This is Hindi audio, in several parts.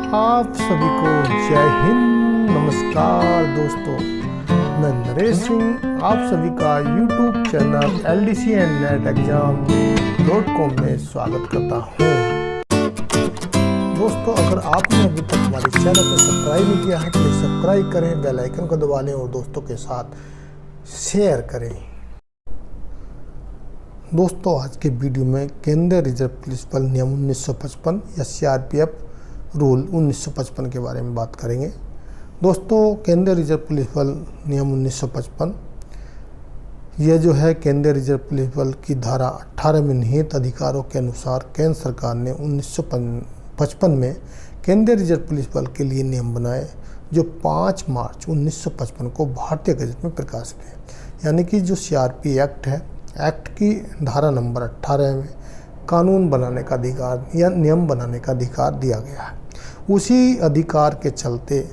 आप सभी को जय हिंद। नमस्कार दोस्तों, मैं नरेश सिंह आप सभी का YouTube चैनल ldcnneteexam.com में स्वागत करता हूँ। दोस्तों, अगर आपने अभी तक हमारे चैनल को सब्सक्राइब नहीं किया है तो प्लीज़ सब्सक्राइब करें, बेल आइकन को दबा लें और दोस्तों के साथ शेयर करें। दोस्तों, आज के वीडियो में केंद्रीय रिजर्व पुलिस बल नियम 1955 या CRPF रूल 1955 के बारे में बात करेंगे। दोस्तों, केंद्रीय रिजर्व पुलिस बल नियम 1955 यह जो है केंद्रीय रिजर्व पुलिस बल की धारा 18 में निहित अधिकारों के अनुसार केंद्र सरकार ने 1955 में केंद्रीय रिजर्व पुलिस बल के लिए नियम बनाए, जो 5 मार्च 1955 को भारतीय गजट में प्रकाशित है। यानी कि जो CRPF एक्ट है, एक्ट की धारा नंबर 18 में कानून बनाने का अधिकार या नियम बनाने का अधिकार दिया गया है। उसी अधिकार के चलते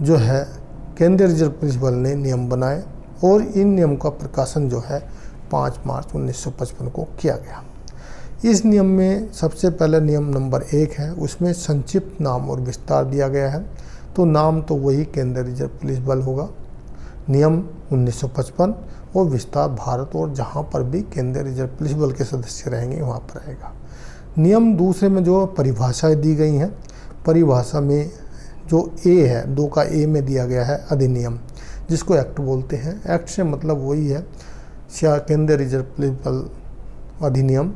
जो है केंद्रीय रिजर्व पुलिस बल ने नियम बनाए और इन नियम का प्रकाशन जो है 5 मार्च 1955 को किया गया। इस नियम में सबसे पहले नियम नंबर 1 है, उसमें संक्षिप्त नाम और विस्तार दिया गया है। तो नाम तो वही केंद्रीय रिजर्व पुलिस बल होगा, नियम 1955, और विस्तार भारत और जहाँ पर भी केंद्रीय रिजर्व पुलिस बल के सदस्य रहेंगे वहाँ पर रहेगा। नियम दूसरे में जो परिभाषाएं दी गई हैं, परिभाषा में जो ए है, 2 का ए में दिया गया है अधिनियम, जिसको एक्ट बोलते हैं। एक्ट से मतलब वही है केंद्रीय रिजर्व पुलिस बल अधिनियम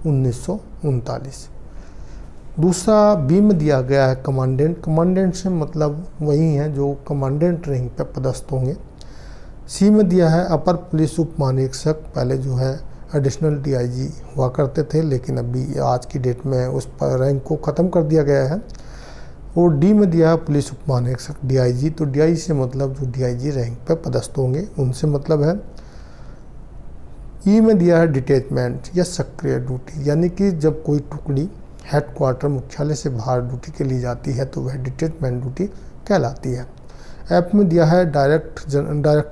1939। दूसरा बी में दिया गया है कमांडेंट। कमांडेंट से मतलब वही है जो कमांडेंट रैंक पे पदस्थ होंगे। सी में दिया है अपर पुलिस उप महानिरीक्षक। पहले जो है एडिशनल DIG हुआ करते थे, लेकिन अभी आज की डेट में उस पर रैंक को ख़त्म कर दिया गया है। और डी में दिया है पुलिस उप महानिरीक्षक DIG। तो DIG से मतलब जो DIG रैंक पे पदस्थ होंगे उनसे मतलब है। ई में दिया है डिटैचमेंट या सक्रिय ड्यूटी, यानी कि जब कोई टुकड़ी हेडक्वार्टर मुख्यालय से बाहर ड्यूटी के लिए जाती है तो वह डिटैचमेंट ड्यूटी कहलाती है। ऐप में दिया है डायरेक्टर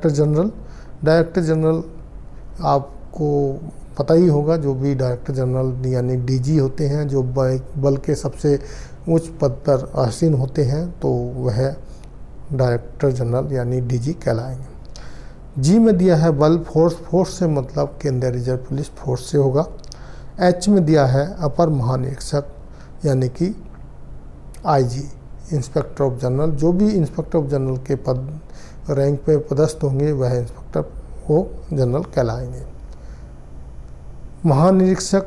जनरल। डायरेक्टर जनरल आपको पता ही होगा, जो भी डायरेक्टर जनरल यानी DG होते हैं, जो बल के सबसे उच्च पद पर आसीन होते हैं, तो वह डायरेक्टर जनरल यानी DG कहलाएंगे। जी में दिया है बल फोर्स। फोर्स से मतलब केंद्रीय रिजर्व पुलिस फोर्स से होगा। एच में दिया है अपर महानिरीक्षक यानी कि IG, इंस्पेक्टर ऑफ जनरल। जो भी इंस्पेक्टर ऑफ जनरल के पद रैंक पे पदस्थ होंगे वह इंस्पेक्टर वो जनरल कहलाएंगे। महानिरीक्षक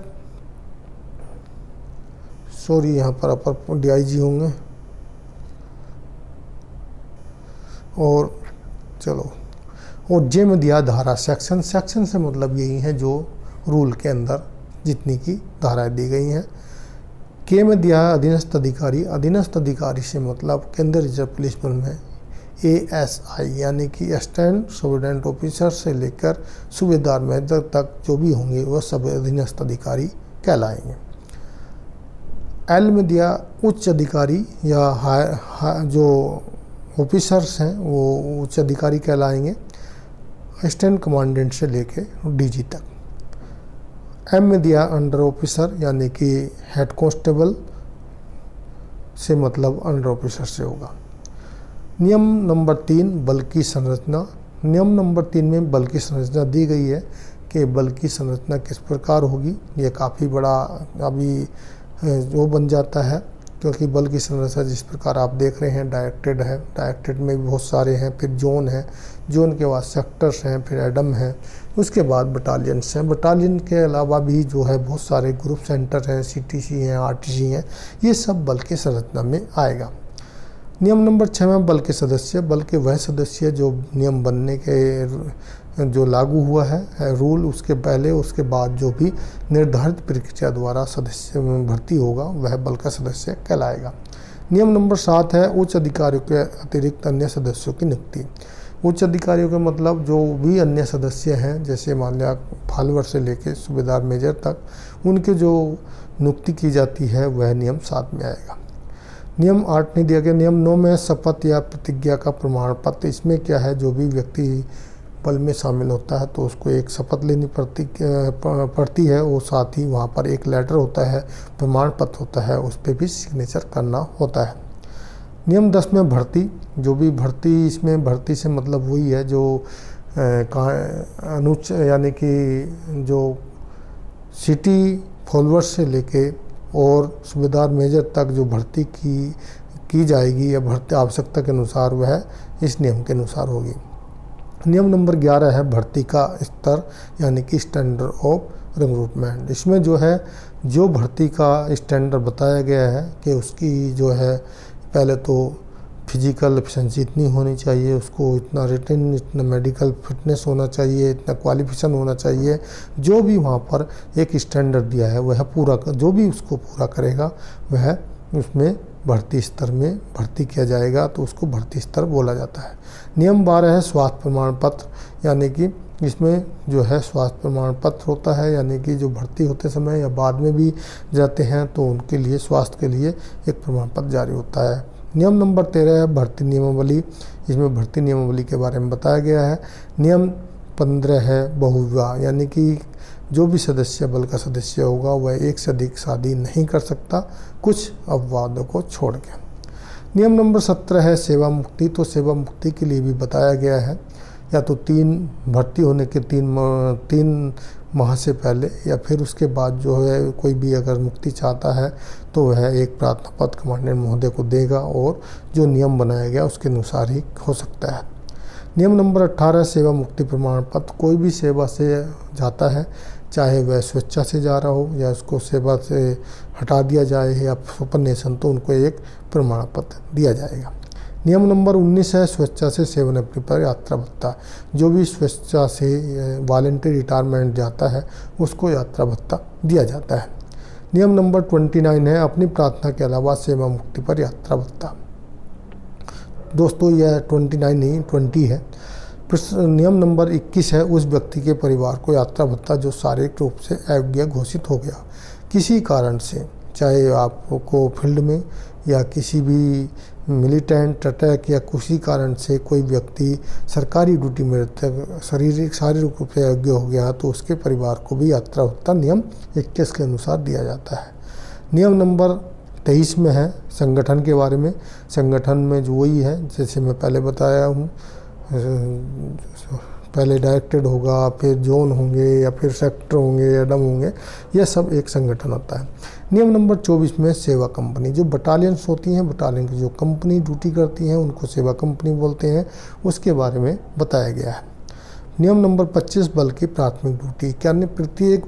यहाँ पर अपर DIG होंगे। और चलो, और जे में दिया धारा सेक्शन। सेक्शन से मतलब यही है जो रूल के अंदर जितनी की धाराएं दी गई हैं। के में दिया है अधीनस्थ अधिकारी। अधीनस्थ अधिकारी से मतलब केंद्रीय रिजर्व पुलिस बल में ASI यानी कि असिस्टेंट सुपरिटेंडेंट ऑफिसर से लेकर सूबेदार मेजर तक जो भी होंगे वह सब अधीनस्थ अधिकारी कहलाएंगे। एल में दिया उच्च अधिकारी या जो ऑफिसर्स हैं वो उच्च अधिकारी कहलाएंगे, असिस्टेंट कमांडेंट से लेकर DG तक। एम में दिया अंडर ऑफिसर यानी कि हेड कांस्टेबल से मतलब अंडर ऑफिसर से होगा। नियम नंबर 3 बल की संरचना। नियम नंबर 3 में बल की संरचना दी गई है कि बल की संरचना किस प्रकार होगी। ये काफ़ी बड़ा अभी वो बन जाता है, क्योंकि बल की संरचना जिस प्रकार आप देख रहे हैं डायरेक्टेड है, डायरेक्टेड में भी बहुत सारे हैं, फिर जोन है, जोन के बाद सेक्टर्स हैं, फिर एडम है, उसके बाद बटालियंस हैं। बटालियन के अलावा भी जो है बहुत सारे ग्रुप सेंटर हैं, CTC हैं, RTC हैं, ये सब बल की संरचना में आएगा। नियम नंबर 6 में बल के सदस्य। बल के वह सदस्य जो नियम बनने के जो लागू हुआ है रूल, उसके पहले उसके बाद जो भी निर्धारित प्रक्रिया द्वारा सदस्य में भर्ती होगा वह बल का सदस्य कहलाएगा। नियम नंबर 7 है उच्च अधिकारियों के अतिरिक्त अन्य सदस्यों की नियुक्ति। उच्च अधिकारियों के मतलब जो भी अन्य सदस्य हैं, जैसे मान लिया फॉलोअर से लेकर सूबेदार मेजर तक, उनके जो नियुक्ति की जाती है वह नियम 7 में आएगा। नियम 8 नहीं दिया गया। नियम 9 में शपथ या प्रतिज्ञा का प्रमाण पत्र। इसमें क्या है, जो भी व्यक्ति बल में शामिल होता है तो उसको एक शपथ लेनी पड़ती है और साथ ही वहाँ पर एक लेटर होता है, प्रमाण पत्र होता है, उस पर भी सिग्नेचर करना होता है। नियम 10 में भर्ती, जो भी भर्ती, इसमें भर्ती से मतलब वही है जो यानी कि जो सिटी फॉलोअर्स से लेके और सूबेदार मेजर तक जो भर्ती की जाएगी या भर्ती आवश्यकता के अनुसार वह इस नियम के अनुसार होगी। नियम नंबर 11 है भर्ती का स्तर यानी कि स्टैंडर्ड ऑफ रिक्रूटमेंट। इसमें जो है जो भर्ती का स्टैंडर्ड बताया गया है कि उसकी जो है पहले तो फिजिकल एफिशिएंसी इतनी होनी चाहिए, उसको इतना रिटन, इतना मेडिकल फिटनेस होना चाहिए, इतना क्वालिफिकेशन होना चाहिए, जो भी वहाँ पर एक स्टैंडर्ड दिया है वह पूरा, जो भी उसको पूरा करेगा वह उसमें भर्ती स्तर में भर्ती किया जाएगा, तो उसको भर्ती स्तर बोला जाता है। नियम 12 है स्वास्थ्य प्रमाण पत्र, यानी कि इसमें जो है स्वास्थ्य प्रमाण पत्र होता है, यानी कि जो भर्ती होते समय या बाद में भी जाते हैं तो उनके लिए स्वास्थ्य के लिए एक प्रमाण पत्र जारी होता है। नियम नंबर 13 है भर्ती नियमावली। इसमें भर्ती नियमावली के बारे में बताया गया है। नियम 15 है बहुविवाह, यानी कि जो भी सदस्य बल का सदस्य होगा वह एक से अधिक शादी नहीं कर सकता, कुछ अपवादों को छोड़ के। नियम नंबर 17 है सेवा मुक्ति। तो सेवा मुक्ति के लिए भी बताया गया है या तो भर्ती होने के तीन माह से पहले या फिर उसके बाद जो है कोई भी अगर मुक्ति चाहता है तो वह एक प्रार्थना पत्र कमांडेंट महोदय को देगा और जो नियम बनाया गया उसके अनुसार ही हो सकता है। नियम नंबर 18 सेवा मुक्ति प्रमाण पत्र। कोई भी सेवा से जाता है, चाहे वह स्वेच्छा से जा रहा हो या उसको सेवा से हटा दिया जाए या सुपरनेशन, तो उनको एक प्रमाण पत्र दिया जाएगा। नियम नंबर 19 है स्वेच्छा से सेवानिवृत्ति पर यात्रा भत्ता। जो भी स्वेच्छा से वॉलंटरी रिटायरमेंट जाता है उसको यात्रा भत्ता दिया जाता है। नियम नंबर 29 है अपनी प्रार्थना के अलावा सेवा मुक्ति पर यात्रा भत्ता। दोस्तों यह 29 नहीं 20 है। नियम नंबर 21 है उस व्यक्ति के परिवार को यात्रा भत्ता जो शारीरिक रूप से अयोग्य घोषित हो गया किसी कारण से, चाहे आपको फील्ड में या किसी भी मिलिटेंट अटैक या किसी कारण से कोई व्यक्ति सरकारी ड्यूटी में शारीरिक रूप से अयोग्य हो गया तो उसके परिवार को भी यात्रा भत्ता नियम 21 के अनुसार दिया जाता है। नियम नंबर 23 में है संगठन के बारे में। संगठन में जो वही है जैसे मैं पहले बताया हूँ, पहले डायरेक्टेड होगा, फिर जोन होंगे या फिर सेक्टर होंगे, एडम होंगे, यह सब एक संगठन होता है। नियम नंबर 24 में सेवा कंपनी। जो बटालियंस होती हैं, बटालियन की जो कंपनी ड्यूटी करती हैं उनको सेवा कंपनी बोलते हैं, उसके बारे में बताया गया है। नियम नंबर 25 बल की प्राथमिक ड्यूटी। क्या प्रत्येक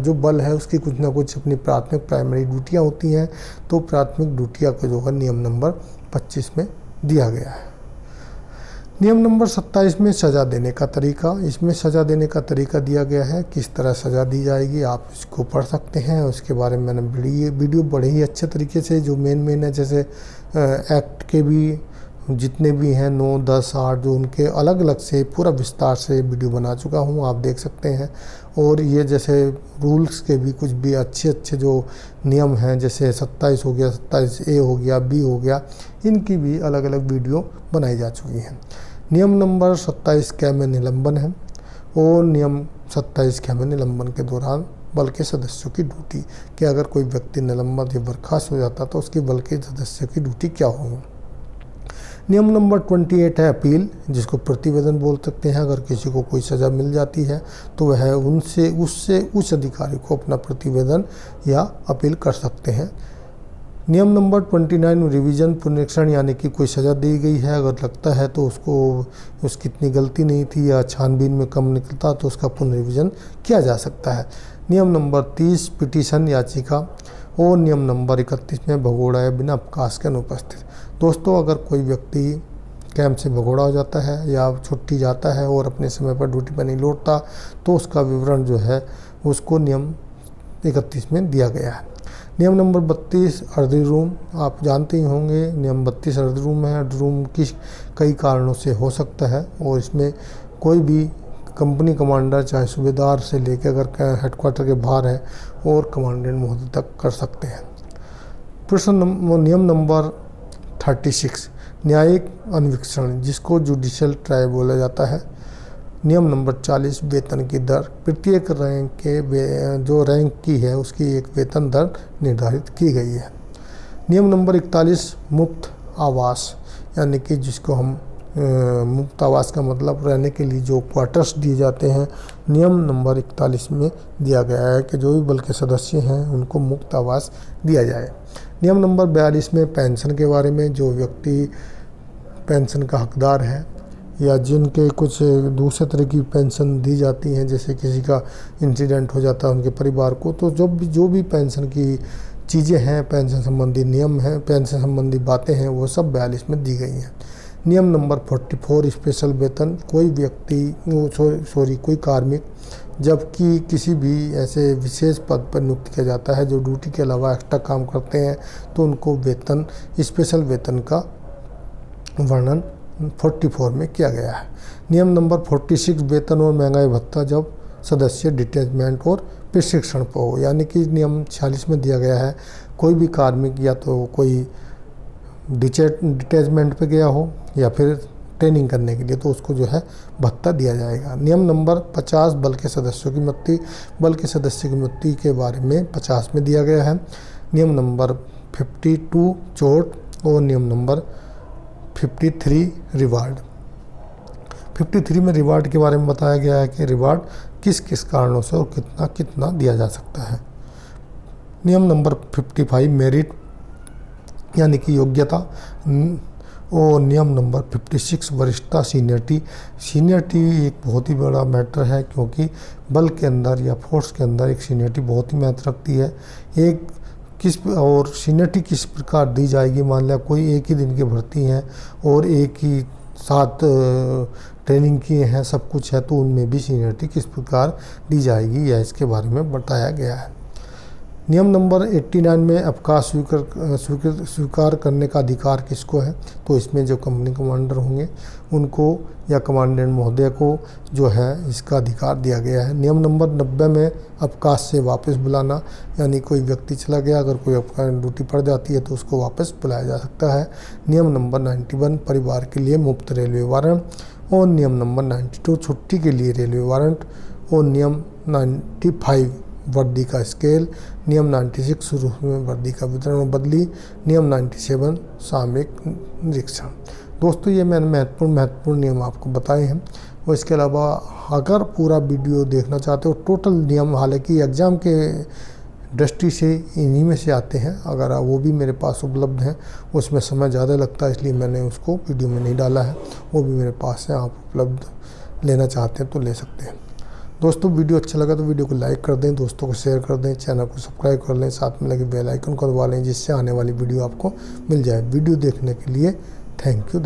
जो बल है उसकी कुछ ना कुछ अपनी प्राथमिक प्राइमरी ड्यूटियाँ होती हैं, तो प्राथमिक ड्यूटियाँ को जो है नियम नंबर 25 में दिया गया है। नियम नंबर 27 में सज़ा देने का तरीका। इसमें सज़ा देने का तरीका दिया गया है, किस तरह सज़ा दी जाएगी आप इसको पढ़ सकते हैं। उसके बारे में मैंने वीडियो बड़े ही अच्छे तरीके से जो मेन है, जैसे एक्ट के भी जितने भी हैं 9, 10, 8 जो उनके अलग अलग से पूरा विस्तार से वीडियो बना चुका हूँ, आप देख सकते हैं। और ये जैसे रूल्स के भी कुछ भी अच्छे जो नियम हैं, जैसे 27 हो गया, 27A हो गया, B हो गया, इनकी भी अलग अलग वीडियो बनाई जा चुकी हैं। नियम नंबर 27 क में निलंबन है और नियम 27 क में निलंबन के दौरान बल के सदस्यों की ड्यूटी, कि अगर कोई व्यक्ति निलंबित या बर्खास्त हो जाता तो उसकी बल के सदस्यों की ड्यूटी क्या होगी। नियम नंबर 28 है अपील, जिसको प्रतिवेदन बोल सकते हैं। अगर किसी को कोई सज़ा मिल जाती है तो वह उससे उच्च अधिकारी को अपना प्रतिवेदन या अपील कर सकते हैं। नियम नंबर 29 रिवीजन पुनरीक्षण, यानी कि कोई सज़ा दी गई है, अगर लगता है तो उसकी इतनी गलती नहीं थी या छानबीन में कम निकलता तो उसका पुनर्रिवीजन किया जा सकता है। नियम नंबर 30 पिटीशन याचिका और नियम नंबर 31 में भगोड़ा या बिना अवकाश के अनुपस्थित। दोस्तों अगर कोई व्यक्ति कैंप से भगोड़ा हो जाता है या छुट्टी जाता है और अपने समय पर ड्यूटी पर नहीं लौटता तो उसका विवरण जो है उसको नियम 31 में दिया गया है। नियम नंबर 32 अर्दी रूम, आप जानते ही होंगे नियम 32 अर्दी रूम है। अर्दी रूम कई कारणों से हो सकता है और इसमें कोई भी कंपनी कमांडर चाहे सूबेदार से लेकर अगर हेडक्वार्टर के बाहर है और कमांडेंट महोदय तक कर सकते हैं। प्रश्न नियम नंबर 36 न्यायिक अन्वीक्षण, जिसको जुडिशियल ट्रायल बोला जाता है। नियम नंबर 40 वेतन की दर। प्रत्येक रैंक के जो रैंक की है उसकी एक वेतन दर निर्धारित की गई है। नियम नंबर 41 मुफ्त आवास, यानी कि जिसको हम मुफ्त आवास का मतलब रहने के लिए जो क्वार्टर्स दिए जाते हैं, नियम नंबर 41 में दिया गया है कि जो भी बल के सदस्य हैं उनको मुफ्त आवास दिया जाए। नियम नंबर 42 में पेंशन के बारे में, जो व्यक्ति पेंशन का हकदार है या जिनके कुछ दूसरे तरह की पेंशन दी जाती हैं, जैसे किसी का इंसिडेंट हो जाता है उनके परिवार को, तो जो भी पेंशन की चीज़ें हैं, पेंशन संबंधी नियम हैं, पेंशन संबंधी बातें हैं, वो सब 42 में दी गई हैं। नियम नंबर 44 स्पेशल वेतन। कोई व्यक्ति कोई कार्मिक जबकि किसी भी ऐसे विशेष पद पर नियुक्त किया जाता है जो ड्यूटी के अलावा एक्स्ट्रा काम करते हैं, तो उनको वेतन स्पेशल वेतन का वर्णन 44 में किया गया है। नियम नंबर 46 वेतन और महंगाई भत्ता जब सदस्य डिटैचमेंट और प्रशिक्षण पर हो, यानी कि नियम 46 में दिया गया है कोई भी कार्मिक या तो कोई डिटैचमेंट पे गया हो या फिर ट्रेनिंग करने के लिए, तो उसको जो है भत्ता दिया जाएगा। नियम नंबर 50 बल के सदस्यों की मृत्यु। बल के सदस्य की मृत्यु के बारे में 50 में दिया गया है। नियम नंबर 52 चोट और नियम नंबर 53 रिवार्ड। 53 में रिवार्ड के बारे में बताया गया है कि रिवार्ड किस किस कारणों से और कितना कितना दिया जा सकता है। नियम नंबर 55 मेरिट, यानी कि योग्यता। और नियम नंबर 56 वरिष्ठता सीनियरिटी। सीनियरिटी एक बहुत ही बड़ा मैटर है, क्योंकि बल के अंदर या फोर्स के अंदर एक सीनियरिटी बहुत ही महत्व रखती है। एक और सीनियरिटी किस प्रकार दी जाएगी, मान लिया कोई एक ही दिन की भर्ती हैं और एक ही साथ ट्रेनिंग किए हैं, सब कुछ है, तो उनमें भी सीनियरिटी किस प्रकार दी जाएगी या इसके बारे में बताया गया है। नियम नंबर 89 में अवकाश स्वीकार करने का अधिकार किसको है, तो इसमें जो कंपनी कमांडर होंगे उनको या कमांडेंट महोदय को जो है इसका अधिकार दिया गया है। नियम नंबर 90 में अवकाश से वापस बुलाना, यानी कोई व्यक्ति चला गया, अगर कोई ड्यूटी पड़ जाती है तो उसको वापस बुलाया जा सकता है। नियम नंबर 91 परिवार के लिए मुफ्त रेलवे वारंट और नियम नंबर 92 छुट्टी के लिए रेलवे वारंट और नियम 95 वर्दी का स्केल। नियम 96 शुरू में वर्दी का वितरण और बदली। नियम 97 सामयिक निरीक्षण। दोस्तों ये मैंने महत्वपूर्ण नियम आपको बताए हैं। और इसके अलावा अगर पूरा वीडियो देखना चाहते हो टोटल नियम, हालांकि एग्ज़ाम के दृष्टि से इन्हीं में से आते हैं, अगर वो भी मेरे पास उपलब्ध हैं, उसमें समय ज़्यादा लगता है इसलिए मैंने उसको वीडियो में नहीं डाला है, वो भी मेरे पास है, आप उपलब्ध लेना चाहते हैं तो ले सकते हैं। दोस्तों वीडियो अच्छा लगा तो वीडियो को लाइक कर दें, दोस्तों को शेयर कर दें, चैनल को सब्सक्राइब कर लें, साथ में लगे बेल आइकन को दबा लें जिससे आने वाली वीडियो आपको मिल जाए। वीडियो देखने के लिए थैंक यू।